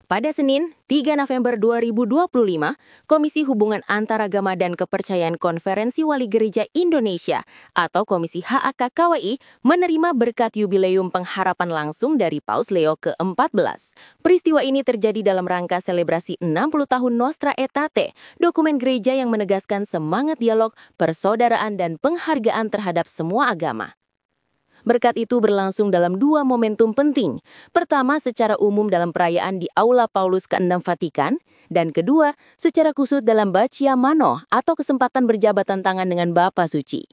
Pada Senin, 3 November 2025, Komisi Hubungan Antaragama dan Kepercayaan Konferensi Wali Gereja Indonesia atau Komisi HAKKWI menerima berkat yubileum pengharapan langsung dari Paus Leo ke-14. Peristiwa ini terjadi dalam rangka selebrasi 60 tahun Nostra Aetate, dokumen gereja yang menegaskan semangat dialog, persaudaraan, dan penghargaan terhadap semua agama. Berkat itu berlangsung dalam dua momentum penting. Pertama, secara umum dalam perayaan di Aula Paulus ke-6 Vatikan, dan kedua, secara khusus dalam Baccia Mano atau kesempatan berjabatan tangan dengan Bapa Suci.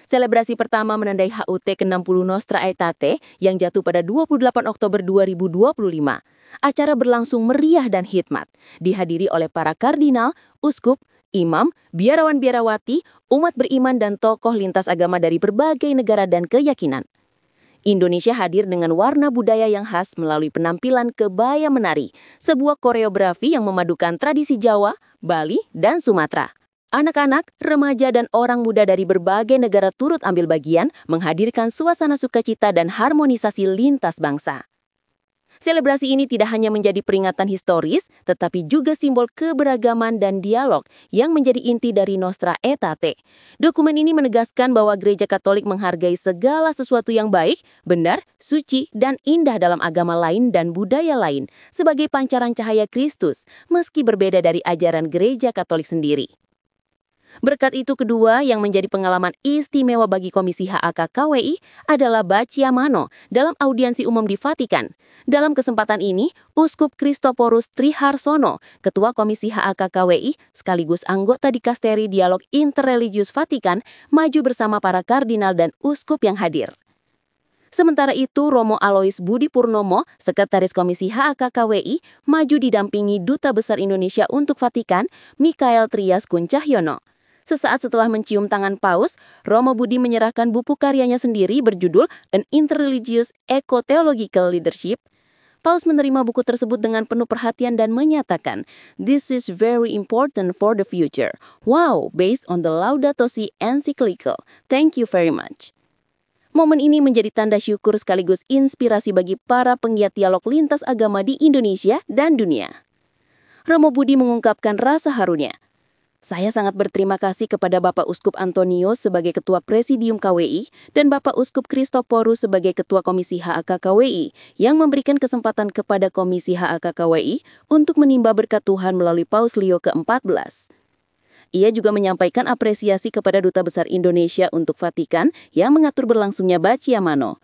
Selebrasi pertama menandai HUT ke-60 Nostra Aetate yang jatuh pada 28 Oktober 2025. Acara berlangsung meriah dan hikmat, dihadiri oleh para kardinal, uskup, imam, biarawan-biarawati, umat beriman dan tokoh lintas agama dari berbagai negara dan keyakinan. Indonesia hadir dengan warna budaya yang khas melalui penampilan kebaya menari, sebuah koreografi yang memadukan tradisi Jawa, Bali, dan Sumatera. Anak-anak, remaja, dan orang muda dari berbagai negara turut ambil bagian menghadirkan suasana sukacita dan harmonisasi lintas bangsa. Selebrasi ini tidak hanya menjadi peringatan historis, tetapi juga simbol keberagaman dan dialog yang menjadi inti dari Nostra Aetate. Dokumen ini menegaskan bahwa Gereja Katolik menghargai segala sesuatu yang baik, benar, suci, dan indah dalam agama lain dan budaya lain sebagai pancaran cahaya Kristus, meski berbeda dari ajaran Gereja Katolik sendiri. Berkat itu kedua yang menjadi pengalaman istimewa bagi Komisi HAKKWI adalah Baccia Mano dalam audiensi umum di Vatikan. Dalam kesempatan ini, Uskup Christophorus Triharsono, Ketua Komisi HAKKWI sekaligus anggota Dikasteri Dialog Interreligius Vatikan, maju bersama para kardinal dan uskup yang hadir. Sementara itu, Romo Alois Budi Purnomo, Sekretaris Komisi HAKKWI, maju didampingi Duta Besar Indonesia untuk Vatikan, Mikael Trias Kuncahyono. Sesaat setelah mencium tangan Paus, Romo Budi menyerahkan buku karyanya sendiri berjudul An Interreligious Eco-Theological Leadership. Paus menerima buku tersebut dengan penuh perhatian dan menyatakan, "This is very important for the future. Wow, based on the Laudato Si encyclical. Thank you very much." Momen ini menjadi tanda syukur sekaligus inspirasi bagi para penggiat dialog lintas agama di Indonesia dan dunia. Romo Budi mengungkapkan rasa harunya. Saya sangat berterima kasih kepada Bapak Uskup Antonius sebagai Ketua Presidium KWI dan Bapak Uskup Christophorus sebagai Ketua Komisi HAKKWI yang memberikan kesempatan kepada Komisi HAKKWI untuk menimba berkat Tuhan melalui Paus Leo ke-14. Ia juga menyampaikan apresiasi kepada Duta Besar Indonesia untuk Vatikan yang mengatur berlangsungnya Baccia Mano.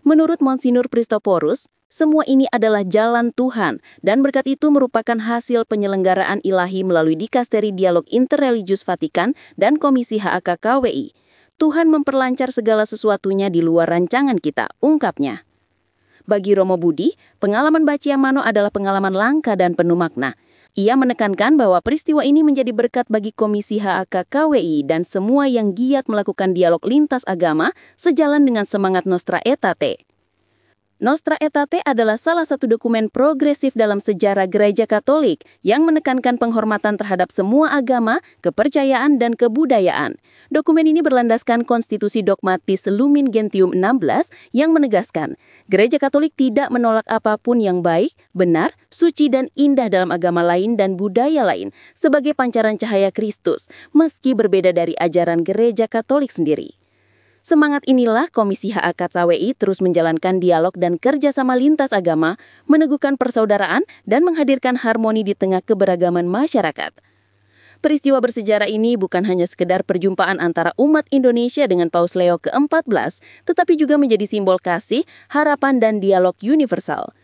Menurut Monsignor Christophorus, semua ini adalah jalan Tuhan dan berkat itu merupakan hasil penyelenggaraan ilahi melalui Dikasteri Dialog Interreligius Vatikan dan Komisi HAKKWI. Tuhan memperlancar segala sesuatunya di luar rancangan kita, ungkapnya. Bagi Romo Budi, pengalaman Baccia Mano adalah pengalaman langka dan penuh makna. Ia menekankan bahwa peristiwa ini menjadi berkat bagi Komisi HAKKWI dan semua yang giat melakukan dialog lintas agama sejalan dengan semangat Nostra Aetate. Nostra Aetate adalah salah satu dokumen progresif dalam sejarah Gereja Katolik yang menekankan penghormatan terhadap semua agama, kepercayaan, dan kebudayaan. Dokumen ini berlandaskan konstitusi dogmatis Lumen Gentium 16 yang menegaskan, Gereja Katolik tidak menolak apapun yang baik, benar, suci, dan indah dalam agama lain dan budaya lain sebagai pancaran cahaya Kristus, meski berbeda dari ajaran Gereja Katolik sendiri. Semangat inilah Komisi HAKKWI terus menjalankan dialog dan kerjasama lintas agama, meneguhkan persaudaraan, dan menghadirkan harmoni di tengah keberagaman masyarakat. Peristiwa bersejarah ini bukan hanya sekedar perjumpaan antara umat Indonesia dengan Paus Leo ke-14, tetapi juga menjadi simbol kasih, harapan, dan dialog universal.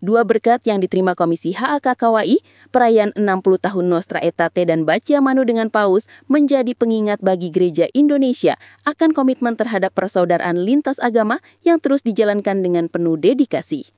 Dua berkat yang diterima Komisi HAKKWI, perayaan 60 tahun Nostra Aetate dan Baccia Mano dengan Paus menjadi pengingat bagi Gereja Indonesia akan komitmen terhadap persaudaraan lintas agama yang terus dijalankan dengan penuh dedikasi.